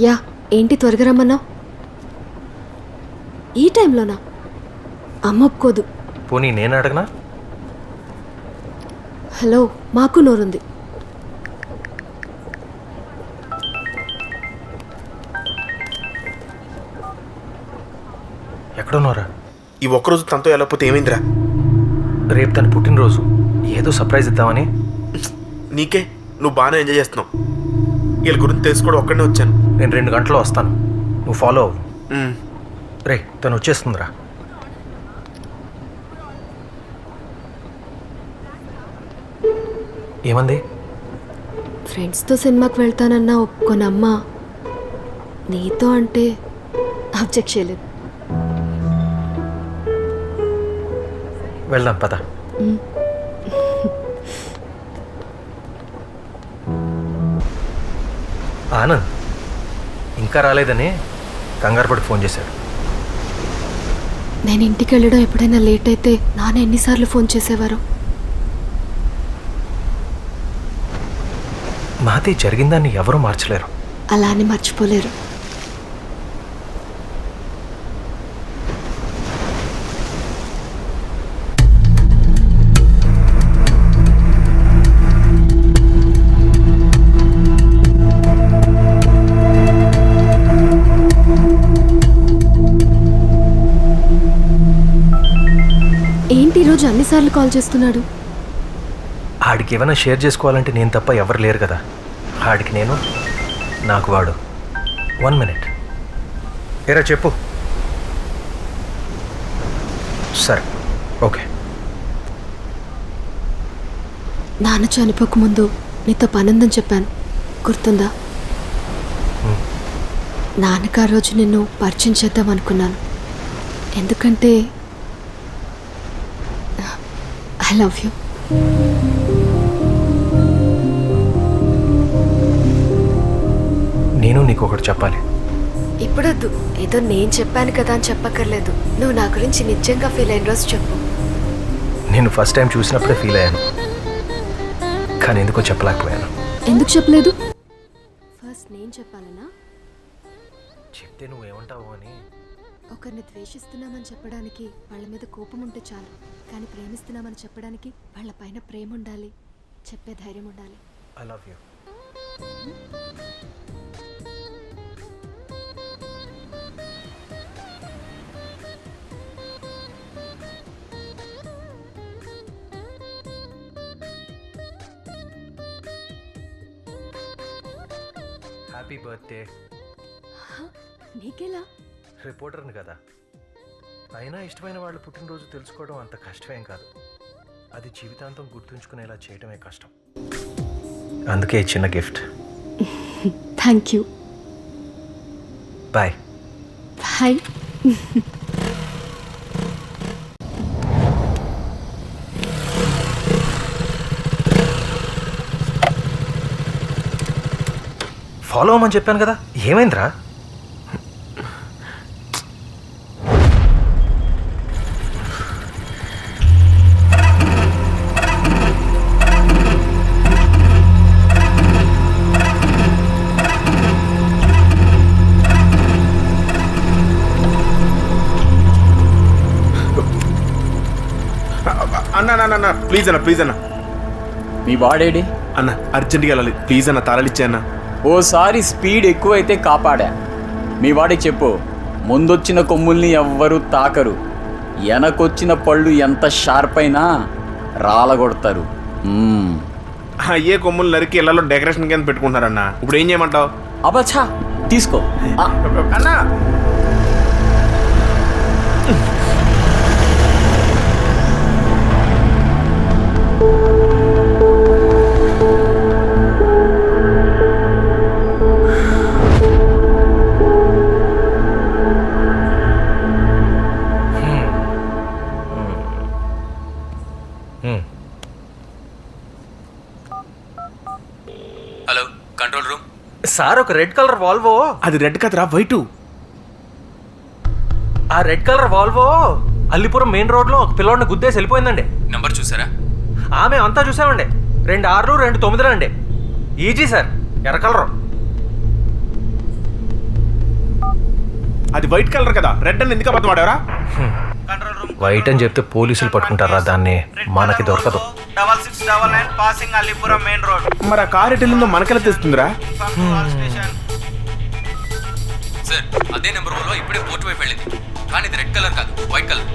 Yeah, ఏంటి త్వరగా రమ్మన్నావు? ఈ టైంలోనా? అమ్మ ఒప్పుకోదు. పోనీ నేను అడగనా? హలో, మాకు నోరుంది. ఎక్కడున్నారా? ఈ ఒక్కరోజు తనతో వెళ్ళకపోతే ఏమైందిరా? రేపు తన పుట్టినరోజు, ఏదో సర్ప్రైజ్ ఇద్దామని. నీకే, నువ్వు బాగానే ఎంజాయ్ చేస్తున్నావు. వీళ్ళ గురించి తెలుసుకోవడం ఒక్కడనే వచ్చాను. నేను 2 గంటల్లో వస్తాను, నువ్వు ఫాలో అవ్వు. ఉమ్. రే, తను వచ్చేస్తుందిరా. ఏమంది? ఫ్రెండ్స్తో సినిమాకి వెళ్తానన్నా ఒప్పుకోనమ్మ, నీతో అంటే అబ్జెక్ట్ చేయలేదు. వెళ్దాం పద. ఆనంద్ ఇంకా రాలేదని కంగారుపడి ఫోన్ చేశాడు. నేను ఇంటికి వెళ్ళడం ఎప్పుడైనా లేట్ అయితే నాన్న ఎన్నిసార్లు ఫోన్ చేసేవారు. మహతి, జరిగిందాన్ని ఎవరూ మార్చలేరు. అలా అని మర్చిపోలేరు. ఏంటి ఈరోజు అన్నిసార్లు కాల్ చేస్తున్నాడు? ఆడికి ఏమైనా షేర్ చేసుకోవాలంటే నేను తప్ప ఎవరు లేరు కదా. ఆడికి నేను, నాకు వాడు. 1 మినిట్. ఏరా చెప్పు. సరే, ఓకే. నాన్న చనిపోకముందు నీతో పనుందని చెప్పాను, గుర్తుందా? నాన్నకు ఆ రోజు నిన్ను పరిచయం చేద్దాం అనుకున్నాను. ఎందుకంటే ఐ లవ్ యూ. నేను నీకు ఒకటి చెప్పాలి. ఇప్పుడొద్దు, ఏదో నేను చెప్పాను కదా అని చెప్పక్కర్లేదు. నువ్వు నా గురించి నిజంగా ఫీల్ అయిన రోజు చెప్పు. నేను ఫస్ట్ టైం చూసినప్పుడే ఫీల్ అయ్యాను, కానీ ఎందుకో చెప్పలేకపోయాను. ఎందుకు చెప్పలేదు? ఫస్ట్ నేను చెప్పాలనా? చెప్తే నువ్వేమంటావు అని. ఒకరిని ద్వేషిస్తున్నామని చెప్పడానికి వాళ్ళ మీద కోపం ఉంటే చాలు, కానీ ప్రేమిస్తున్నామని చెప్పడానికి వాళ్ళ పైన ప్రేమ ఉండాలి, చెప్పే ధైర్యం ఉండాలి. I love you. Happy birthday. నీకెలా? రిపోర్టర్ని కదా, అయినా ఇష్టమైన వాళ్ళు పుట్టినరోజు తెలుసుకోవడం అంత కష్టమేం కాదు. అది జీవితాంతం గుర్తుంచుకునేలా చేయడమే కష్టం. అందుకే చిన్న gift. Thank you. Bye. Bye. Follow అవ్వమని చెప్పాను కదా, ఏమైందిరా? అన్న ప్లీజ్ అన్న, ప్లీజ్ అన్న. మీ వాడేడి? అన్న అర్జెంట్గా వెళ్ళాలి, ప్లీజ్ అన్న, తాళాలిచ్చే అన్న. ఓసారి స్పీడ్ ఎక్కువైతే కాపాడా. మీ వాడికి చెప్పు, ముందొచ్చిన కొమ్ముల్ని ఎవ్వరూ తాకరు, వెనకొచ్చిన పళ్ళు ఎంత షార్ప్ అయినా రాలగొడతారు. అయ్యే కొమ్ములు నరికి ఇళ్లలో డెకరేషన్ కింద పెట్టుకుంటున్నారన్న. ఇప్పుడు ఏం చేయమంటావు? అబచ్చా, తీసుకో అన్నా. Hello, control room. సార్, ఒక రెడ్ కలర్ వాల్వో. అది రెడ్ కదరా, వైటు. ఆ red colour Volvo Allipuram main రోడ్లో ఒక పిల్లోడిని గుద్దేసి వెళ్ళిపోయిందండి. నంబర్ చూసారా? ఆమె అంతా చూసామండి. 2 6 2 9 అండి. ఈజీ సార్, ఎర్ర కలరు. అది వైట్ కలర్ కదా, రెడ్ అని ఎందుకు అబద్ధం ఆడారా? వైట్ అని చెప్తే పోలీసులు పట్టుకుంటారా దాన్ని? మనకి దొరకదు. 6699 పాసింగ్ అలీపురం మెయిన్ రోడ్. మరి ఆ కార్ ఎటు వెళ్ళిందో మనకెలా తెలుస్తుందిరా? సార్ అదే నెంబర్ వన్లో ఇప్పుడే పోర్ట్ వైపు వెళ్ళింది, కానీ ఇది రెడ్ కలర్ కాదు, వైట్ కలర్.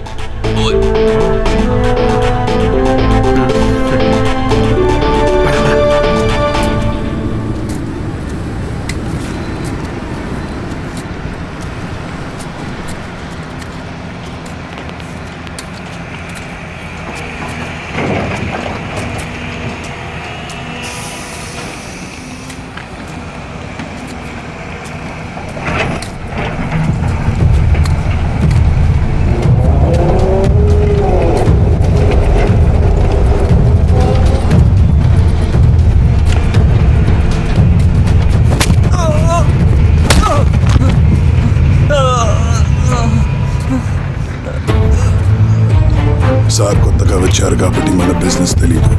సార్ కొత్తగా వచ్చారు కాబట్టి మన బిజినెస్ తెలీదు.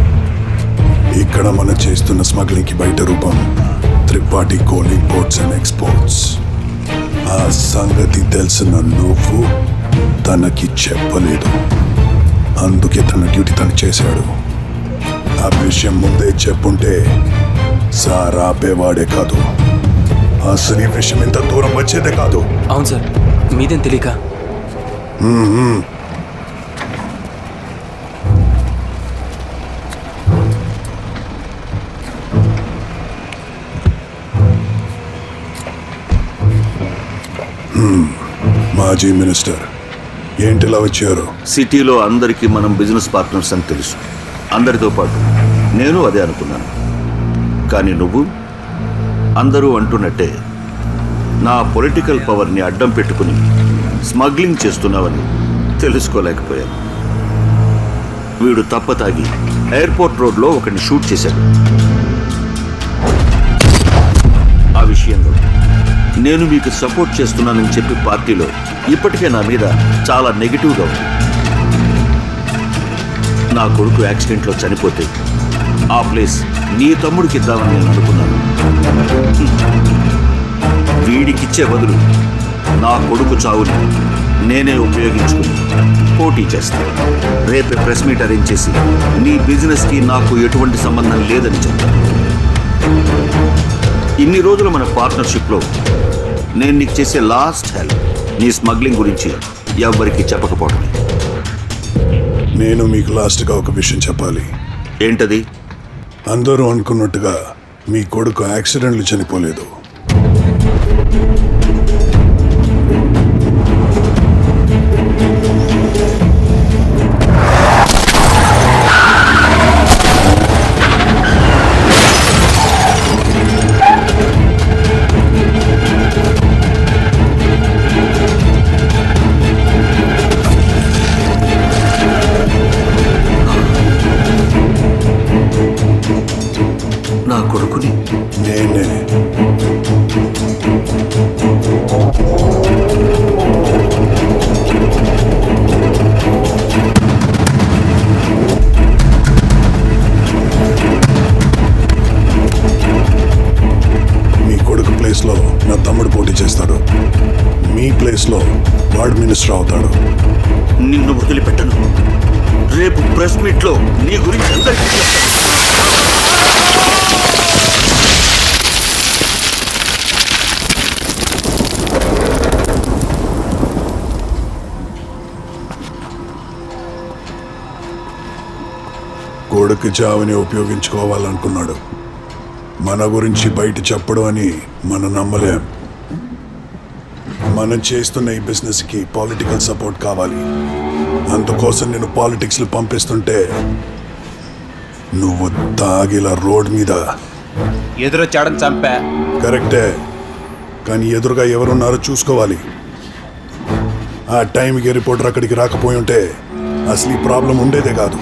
ఇక్కడ మనం చేస్తున్న స్మగ్లింగ్ కి బయట రూపం Tripathi coal imports and exports. ఆ సంగతి తెలిసిన నువ్వు తనకి చెప్పలేదు, అందుకే తన డ్యూటీ తను చేశాడు. ఆ విషయం ముందే చెప్పుంటే సార్ ఆపేవాడే కాదు, అసలు ఈ విషయం ఇంత దూరం వచ్చేదే కాదు. అవును సార్, మీదేం తెలియక. మాజీ మినిస్టర్ ఏంటిలా వచ్చారు? సిటీలో అందరికీ మనం బిజినెస్ పార్ట్నర్స్ అని తెలుసు, అందరితో పాటు నేను అదే అనుకున్నాను. కానీ నువ్వు అందరూ అంటున్నట్టే నా పొలిటికల్ పవర్ని అడ్డం పెట్టుకుని స్మగ్లింగ్ చేస్తున్నావని తెలుసుకోలేకపోయాను. వీడు తప్పతాగి ఎయిర్పోర్ట్ రోడ్లో ఒకరిని షూట్ చేశాడు. ఆ విషయంలో నేను మీకు సపోర్ట్ చేస్తున్నానని చెప్పి పార్టీలో ఇప్పటికే నా మీద చాలా నెగిటివ్గా ఉంది. నా కొడుకు యాక్సిడెంట్లో చనిపోతే ఆ ప్లేస్ నీ తమ్ముడికి ఇద్దామని నేను అనుకున్నాను. వీడికిచ్చే బదులు నా కొడుకు చావుని నేనే ఉపయోగించుకుని పోటీ చేస్తాను. రేపే ప్రెస్ మీట్ అరేంజ్ చేసి నీ బిజినెస్కి నాకు ఎటువంటి సంబంధం లేదని చెప్తాను. ఇన్ని రోజులు మన పార్ట్నర్షిప్లో నేను నీకు చేసే లాస్ట్ హెల్ప్ నీ స్మగ్లింగ్ గురించి ఎవ్వరికీ చెప్పకపోవడమే. నేను మీకు లాస్ట్గా ఒక విషయం చెప్పాలి. ఏంటది? అందరూ అనుకున్నట్టుగా మీ కొడుకు యాక్సిడెంట్లు చనిపోలేదు. నా కొడుకుని నేనే. మీ కొడుకు ప్లేస్లో నా తమ్ముడు పోటీ చేస్తాడు, మీ ప్లేస్లో వార్డ్ మినిస్టర్ అవుతాడు. నిన్ను వదిలిపెట్టను. రేపు ప్రెస్ మీట్లో నీ గురించి అందరికీ చెప్తాను. కొడుకు చావుని ఉపయోగించుకోవాలనుకున్నాడు. మన గురించి బయట చెప్పడం అని మనం నమ్మలేం. మనం చేస్తున్న ఈ బిజినెస్కి పొలిటికల్ సపోర్ట్ కావాలి. అందుకోసం నేను పాలిటిక్స్లో పంపిస్తుంటే నువ్వు తాగిలా రోడ్ మీద ఎదురొచ్చాడని చంపా. కరెక్టే, కానీ ఎదురుగా ఎవరున్నారో చూసుకోవాలి. ఆ టైంకి రిపోర్టర్ అక్కడికి రాకపోయి ఉంటే అసలు ఈ ప్రాబ్లం ఉండేదే కాదు.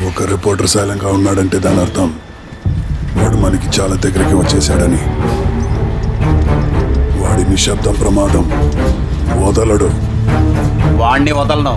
ఒక రిపోర్టర్ సైలెంట్గా ఉన్నాడంటే దాని అర్థం వాడు మనకి చాలా దగ్గరికి వచ్చేసాడని. వాడి నిశ్శబ్దం ప్రమాదం. వదలడు. వాణ్ణి వదలను.